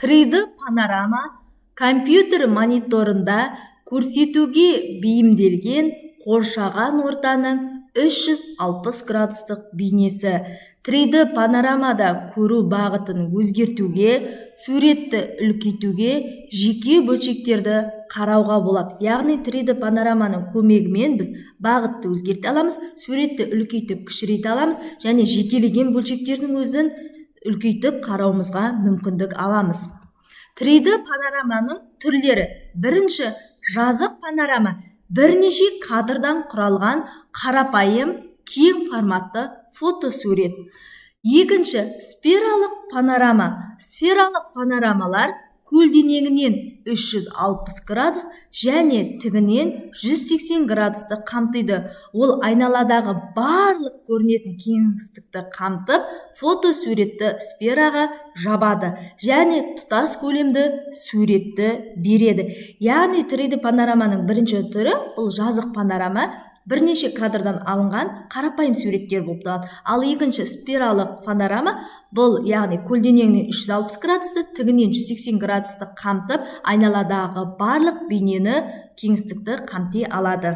3D панорама компьютер мониторында көрсетуге бейімделген қоршаған ортаның 360 градустық бейнесі. 3D панорамада көру бағытын өзгертуге, суретті үлкейтуге, жеке бөлшектерді қарауға болады. Яғни 3D панораманың көмегімен біз бағытты өзгерте аламыз, суретті үлкейтіп кішірейте аламыз және жекелеген бөлшектердің өзін үлкейтіп қарауымызға мүмкіндік аламыз. 3D панораманың түрлері. Бірінші, жазық панорама. Бірнеше кадрдан құралған қарапайым, кең форматты фотосурет. Екінші, сфералық панорама. Сфералық панорамалар көлденеңінен 360 градус және тігінен 180 градусты қамтиды. Ол айналадағы барлық көрінетін кеңістікті қамтып, фотосуретті сфераға жабады және тұтас көлемді суретті береді. Яғни 3D панораманың бірінші түрі бұл жазық панорама, бірнеше кадрдан алынған қарапайым суреттер болып табылады. Ал екінші сфералық панорама бұл яғни көлденеңінен 360 градусты, тігінен 180 градусты қамтып, айналадағы барлық бейнені, кеңістікті қамти алады.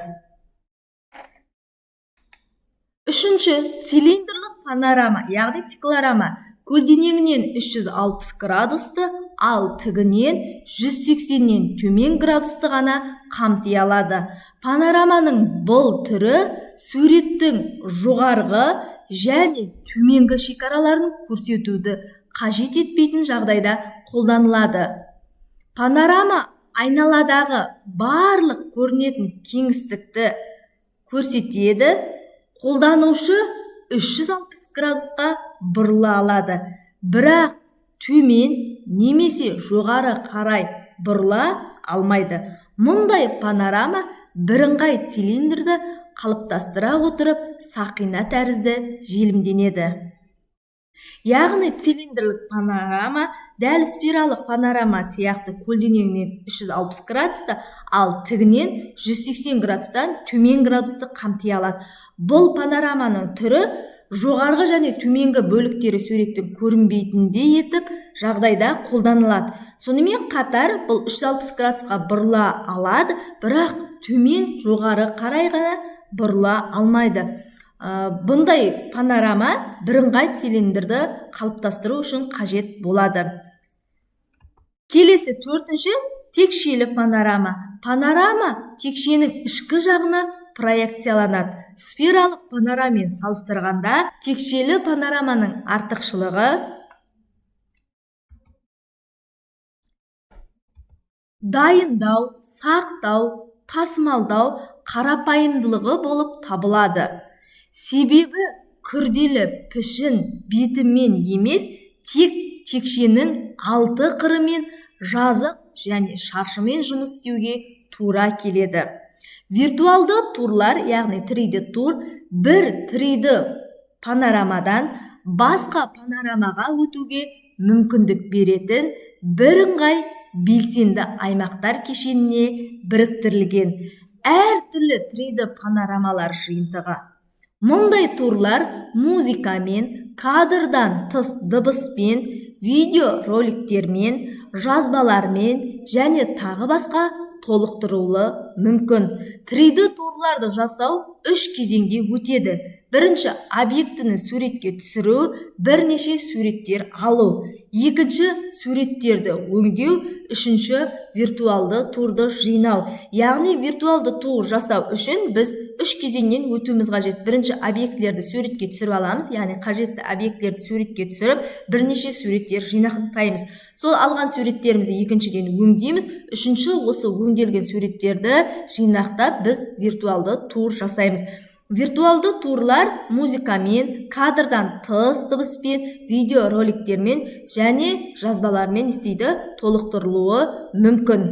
Үшінші, цилиндрлік панорама, яғни циклорама. Көлденеңінен 360 градусты, ал тігінен 180-нен төмен градусты ғана қамти алады. Панораманың бұл түрі суреттің жоғарғы және төменгі шекараларын көрсетуді қажет етпейтін жағдайда қолданылады. Панорама айналадағы барлық көрінетін кеңістікті көрсетеді. Қолданушы 360 градусқа бұрыла алады. Бірақ төмен немесе жоғары қарай бұрыла алмайды. Мұндай панорама бірыңғай цилиндрді қалыптастыра отырып, сақина тәрізді желімденеді. Яғни цилиндрлік панорама дәл сфералық панорама сияқты көлденеңінен 360 градусты, ал тігінен 180 градустан төмен градусты қамти алады. Бұл панораманың түрі жоғарғы және төменгі бөліктері суреттің көрінбейтіндей етіп жағдайда қолданылады. Сонымен қатар бұл 360 градусқа бұрыла алады, бірақ төмен жоғары қарай ғана бұрыла алмайды. Бұндай панорама бірыңғай цилиндрді қалыптастыру үшін қажет болады. Келесі төртінші, текшелі панорама. Панорама текшенің ішкі жағына проекцияланады. Сфералық панорамамен салыстырғанда текшелі панораманың артықшылығы дайындау, сақтау, тасымалдау қарапайымдылығы болып табылады. Себебі күрделі пішін бетімен емес, тек текшенің алты қырымен жазық және шаршымен жұмыс істеуге тура келеді. Виртуалды турлар, яғни 3D тур, бір 3D панорамадан басқа панорамаға өтуге мүмкіндік беретін бірыңғай белсенді аймақтар кешеніне біріктірілген әртүрлі 3D панорамалар жиынтығы. Мұндай турлар музыкамен, кадрдан тыс дыбыспен, видеороликтермен, жазбалармен және тағы басқа толықтырылуы мүмкін. 3D турларды жасау 3 кезеңде өтеді. Бірінші, объектіні суретке түсіру, бірнеше суреттер алу. Екінші, суреттерді өңдеу. Үшінші, виртуалды турды жинау. Яғни виртуалды тур жасау үшін біз 3 кезеңнен өтуіміз қажет. Бірінші, объектілерді суретке түсіріп аламыз, яғни қажетті объектілерді суретке түсіріп, бірнеше суреттер жинақтаймыз. Сол алған суреттерімізді екіншіден өңдейміз. Үшінші, осы өңделген суреттерді жинақтап біз виртуалды тур жасаймыз. Виртуалды турлар музыкамен, кадрдан тыс дыбыспен, видеороликтермен және жазбалармен істейді, толықтырылуы мүмкін.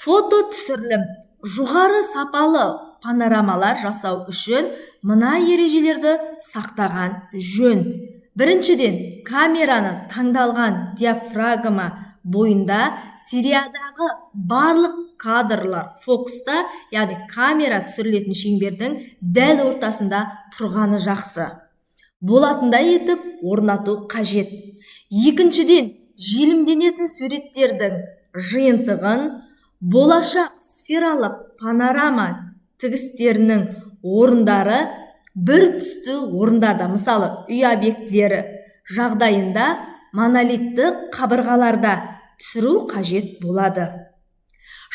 Фото түсірілім. Жоғары сапалы панорамалар жасау үшін мына ережелерді сақтаған жөн. Біріншіден, камераны таңдалған диафрагма бойында сериядағы барлық кадрлар фокуста, яғни камера түсірілетін шеңбердің дәл ортасында тұрғаны жақсы. Болатындай етіп орнату қажет. Екіншіден, желімденетін суреттердің жиынтығын болашақ сфералық панорама тігістерінің орындары бір түсті орындарда, мысалы үй объектілері жағдайында монолитті қабырғаларда түсіру қажет болады.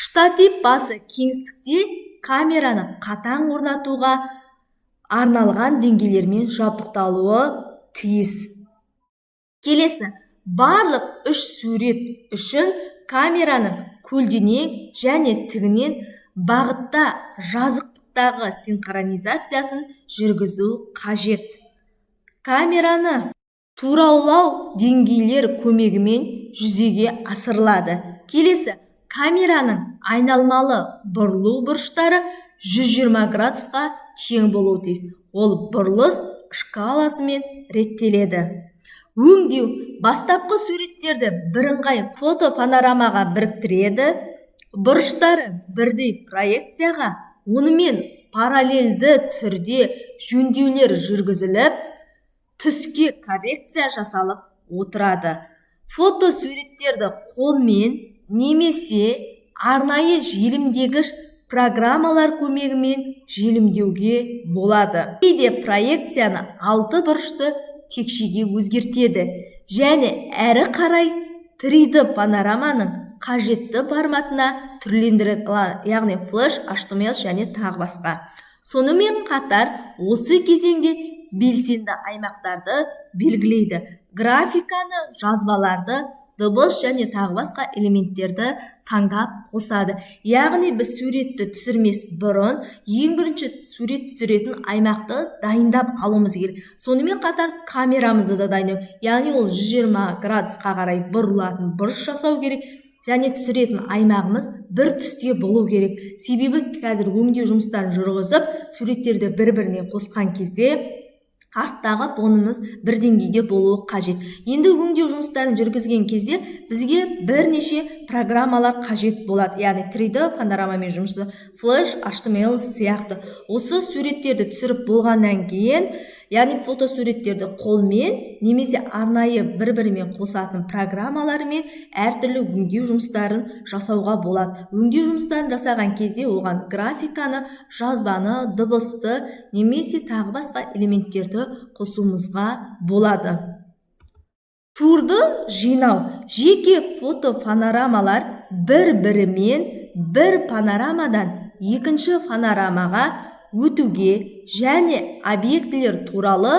Штатив басы кеңістікте камераны қатаң орнатуға арналған деңгейлермен жабдықталуы тиіс. Келесі, барлық үш сурет үшін камераның көлденең және тігінен бағытта жазықтықтағы синхронизациясын жүргізу қажет. Камераны тураулау деңгейлер көмегімен жүзеге асырылады. Келесі, камераның айналмалы бұрылу бұрыштары 120 градусқа тең болуы тиіс. Ол бұрылыс шкаласымен реттеледі. Өңдеу бастапқы суреттерді бірыңғай фотопанорамаға біріктіреді. Бұрыштары бірдей проекцияға, онымен параллельді түрде жөндеулер жүргізіліп, түске коррекция жасалып отырады. Фотосуреттерді қолмен немесе арнайы желімдегіш программалар көмегімен желімдеуге болады. Кейде проекцияны 6 бұрышты текшеге өзгертеді және әрі қарай 3D панораманың қажетті форматына түрлендіреді, яғни флеш, HTML және тағы басқа. Сонымен қатар осы кезеңде белсенді аймақтарды белгілейді. Графиканы, жазбаларды, дыбыс және тағы басқа элементтерді таңдап қосады. Яғни біз суретті түсірмес бұрын ең бірінші сурет түсіретін аймақты дайындап алуымыз керек. Сонымен қатар камерамызды да дайындау. Яғни ол 120 градусқа қарай бұрылатын бұрыш жасау керек. Және түсіретін аймағымыз бір түсте болу керек. Себебі қазір өңдеу жұмыстарын жүргізіп, суреттерді бір-біріне қосқан кезде арттағы фонымыз бір деңгейде болуы қажет. Енді өңдеу жұмыстарын жүргізген кезде бізге бірнеше программалар қажет болады. Яғни 3D панорамамен жұмысы, Flash, HTML сияқты. Осы суреттерді түсіріп болғаннан кейін, яғни фотосуреттерді қолмен немесе арнайы бір-бірімен қосатын программалармен әртүрлі өңдеу жұмыстарын жасауға болады. Өңдеу жұмыстарын жасаған кезде оған графиканы, жазбаны, дыбысты немесе тағы басқа элементтерді қосуымызға болады. Турды жинау. Жеке фотопанорамалар бір-бірімен бір панорамадан екінші панорамаға өтуге және объектілер туралы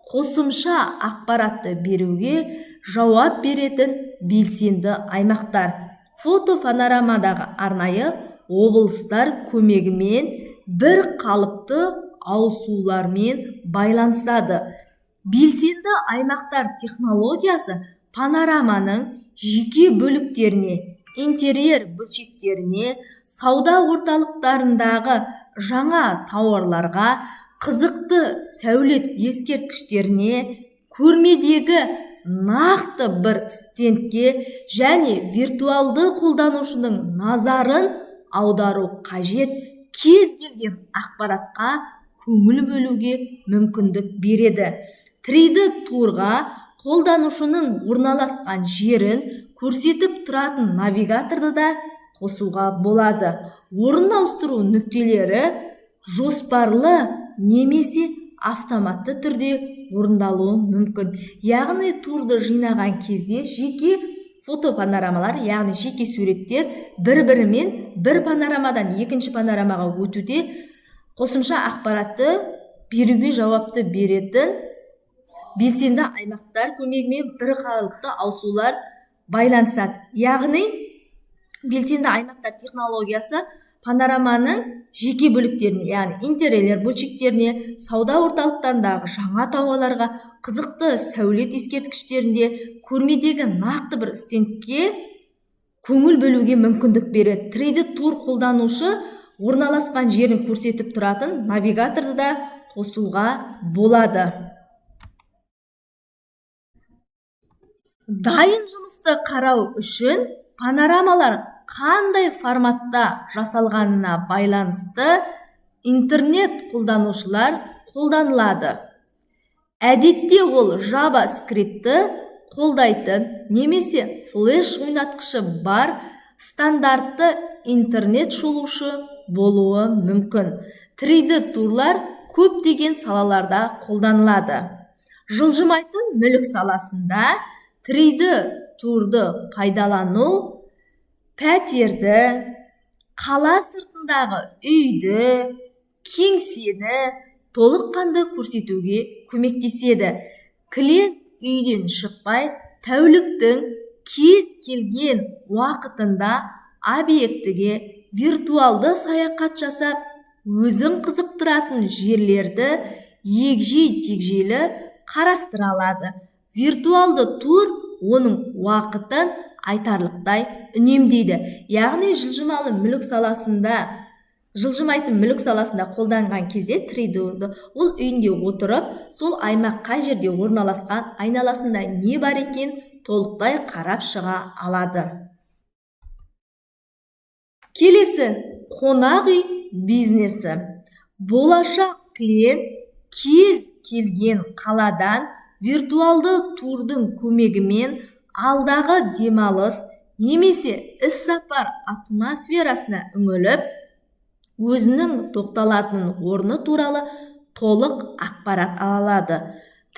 қосымша ақпаратты беруге жауап беретін белсенді аймақтар. Фотопанорамадағы арнайы облыстар көмегімен бір қалыпты ауысулармен байланысады. Белсенді аймақтар технологиясы панораманың жеке бөліктеріне, интерьер бөлшектеріне, сауда орталықтарындағы жаңа тауарларға, қызықты сәулет ескерткіштеріне, көрмедегі нақты бір стендке және виртуалды қолданушының назарын аудару қажет кез келген ақпаратқа көңіл бөлуге мүмкіндік береді. 3D турға қолданушының орналасқан жерін көрсетіп тұратын навигаторды да қосуға болады. Орын ауыстыру нүктелері жоспарлы немесе автоматты түрде орындалуы мүмкін. Яғни турды жинаған кезде жеке фотопанорамалар, яғни жеке суреттер бір-бірімен бір панорамадан екінші панорамаға өтуде қосымша ақпаратты беруге жауапты беретін белсенді аймақтар көмегімен бір қалыпты ауысулар байланысады. Яғни белсенді аймақтар технологиясы панораманың жеке бөліктеріне, яғни интерьерлер бөлшектеріне, сауда орталықтарындағы жаңа тауарларға, қызықты сәулет ескерткіштерінде, көрмедегі нақты бір стендке көңіл бөлуге мүмкіндік береді. 3D тур қолданушы орналасқан жерін көрсетіп тұратын навигаторды да қосуға болады. Дайын жұмысты қарау үшін панорамалар қандай форматта жасалғанына байланысты интернет қолданушылар қолданылады. Әдетте ол JavaScriptті қолдайтын немесе флеш ойнатқышы бар стандартты интернет шолушы болуы мүмкін. 3D турлар көптеген салаларда қолданылады. Жылжымайтын мүлік саласында 3D турды пайдалану пәтерді, қала сыртындағы үйді, кеңсені толыққанды көрсетуге көмектеседі. Клиент үйден шықпай, тәуліктің кез келген уақытында объектіге виртуалды саяхат жасап, өзін қызықтыратын жерлерді егжей-тегжейлі қарастыра алады. Виртуалды тур оның уақытын айтарлықтай үнемдейді. Яғни жылжымайтын мүлік саласында қолданған кезде 3D ол үйінде отырып, сол аймақ қай жерде орналасқан, айналасында не бар екен толықтай қарап шыға алады. Келесі, қонақ үй бизнесі. Болашақ клиент кез келген қаладан виртуалды турдың көмегімен алдағы демалыс немесе іс-сапар атмосферасына үңіліп, өзінің тоқталатын орны туралы толық ақпарат ала алады.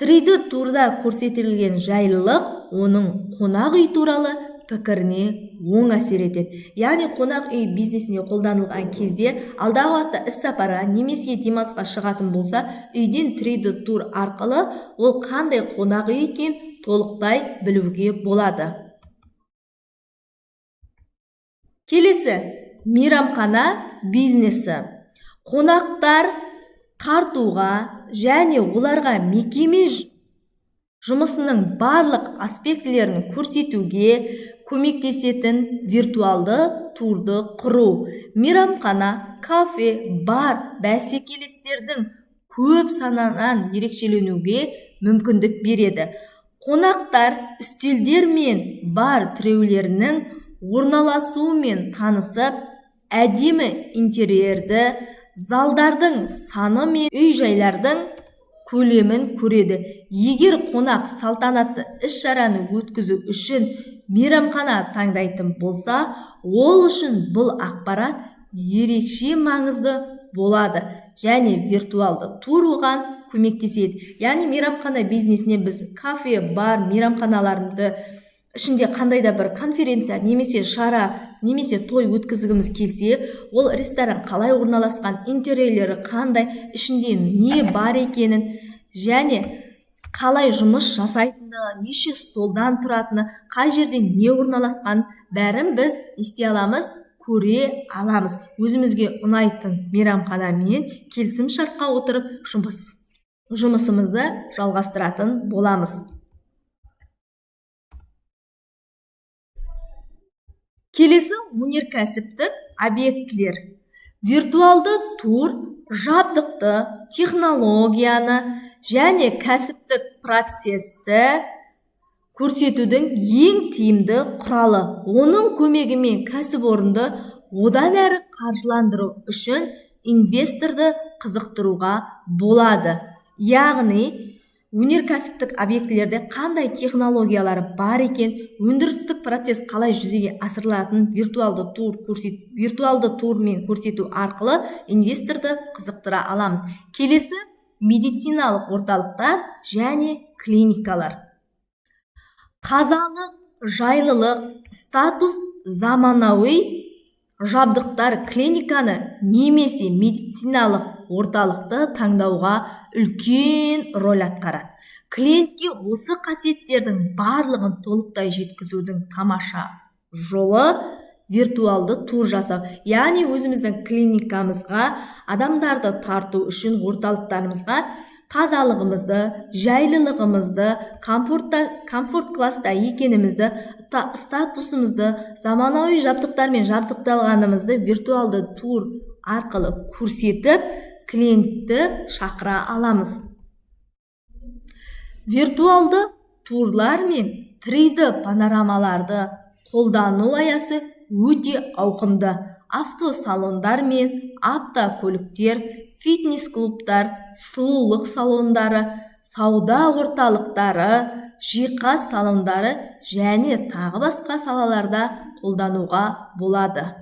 3D турда көрсетілген жайлылық оның қонақ үй туралы пікіріне оң әсер етеді. Яғни қонақ үй бизнесіне қолданылған кезде алдағы уақытта іс-сапарға немесе демалысқа шығатын болса, үйден 3D тур арқылы ол қандай қонақ үй екен толықтай білуге болады. Келесі, мейрамхана бизнесі. Қонақтар тартуға және оларға мекеме жұмысының барлық аспектілерін көрсетуге көмектесетін виртуалды турды құру. Мейрамхана, кафе, бар, бәсекелестердің көп санынан ерекшеленуге мүмкіндік береді. Қонақтар үстелдер мен бар тіреулерінің орналасуымен танысып, әдемі интерьерді, залдардың саны мен үй-жайлардың көлемін көреді. Егер қонақ салтанатты іс-шараны өткізу үшін мейрамхана таңдайтын болса, ол үшін бұл ақпарат ерекше маңызды болады және виртуалды тур оған көмектеседі. Яғни мейрамхана бизнесіне біз кафе, бар, мейрамханаларымды ішінде қандай да бір конференция немесе шара немесе той өткізгіміз келсе, ол ресторан қалай орналасқан, интерьерлері қандай, ішінде не бар екенін және қалай жұмыс жасайтындығы, неше столдан тұратыны, қай жерде не орналасқан бәрін біз ести аламыз, көре аламыз. Өзімізге ұнайтын мейрамханамен келісім шартқа отырып жұмысымызды жалғастыратын боламыз. Келесі, өнеркәсіптік объектілер. Виртуалды тур жабдықты, технологияны және кәсіптік процесті көрсетудің ең тиімді құралы. Оның көмегімен кәсіпорынды одан әрі қаржыландыру үшін инвесторды қызықтыруға болады. Яғни, өнеркәсіптік объектілерде қандай технологиялары бар екен, өндірістік процесс қалай жүзеге асырылатын виртуалды турмен көрсету арқылы инвесторды қызықтыра аламыз. Келесі, медициналық орталықтар және клиникалар. Тазалық, жайлылық, статус, заманауи жабдықтар клиниканы немесе медициналық орталықты таңдауға үлкен рөл атқарады. Клиентке осы қасиеттердің барлығын толықтай жеткізудің тамаша жолы виртуалды тур жасау. Яғни өзіміздің клиникамызға адамдарды тарту үшін орталықтарымызға тазалығымызды, жайлылығымызды, комфорт класста екенімізді, статусымызды, заманауи жабдықтармен жабдықталғанымызды виртуалды тур арқылы көрсетіп, клиентті шақыра аламыз. Виртуалды турлар мен 3D панорамаларды қолдану аясы өте ауқымды. Автосалондар мен автокөліктер, фитнес-клубтар, сұлулық салондары, сауда орталықтары, жиһаз салондары және тағы басқа салаларда қолдануға болады.